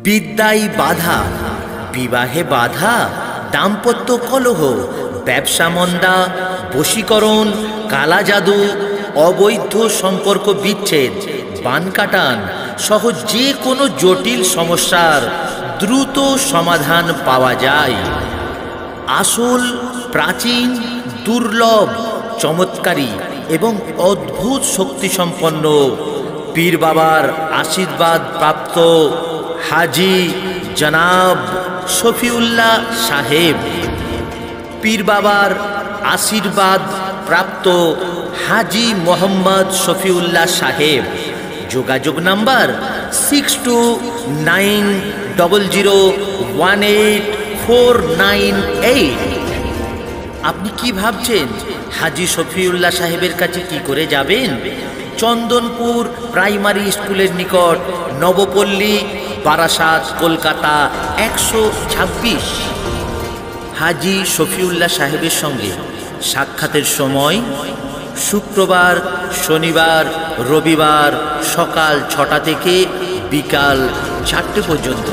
বিদ্যায় বাধা, বিবাহে বাধা, দাম্পত্য কলহ, ব্যবসা মন্দা, বশীকরণ, কালা জাদু, অবৈধ সম্পর্ক বিচ্ছেদ, বানকাটান সহ যে কোনো জটিল সমস্যার দ্রুত সমাধান পাওয়া যায়। আসল, প্রাচীন, দুর্লভ, চমৎকারী এবং অদ্ভুত শক্তিসম্পন্ন পীর বাবার আশীর্বাদ প্রাপ্ত হাজি জনাব শফিউল্লাহ সাহেব, পীর বাবার আশীর্বাদ প্রাপ্ত হাজি মোহাম্মদ শফিউল্লাহ সাহেব। যোগাযোগ নাম্বার 6290018498। আপনি কি ভাবছেন হাজি শফিউল্লাহ সাহেবের কাছে কি করে যাবেন? চন্দনপুর প্রাইমারি স্কুলের নিকট, নবপল্লী, বারাসাত, কলকাতা 126। হাজি শফিউল্লাহ সাহেবের সঙ্গে সাক্ষাতের সময় শুক্রবার, শনিবার, রবিবার সকাল 6টা থেকে বিকাল 4টে পর্যন্ত।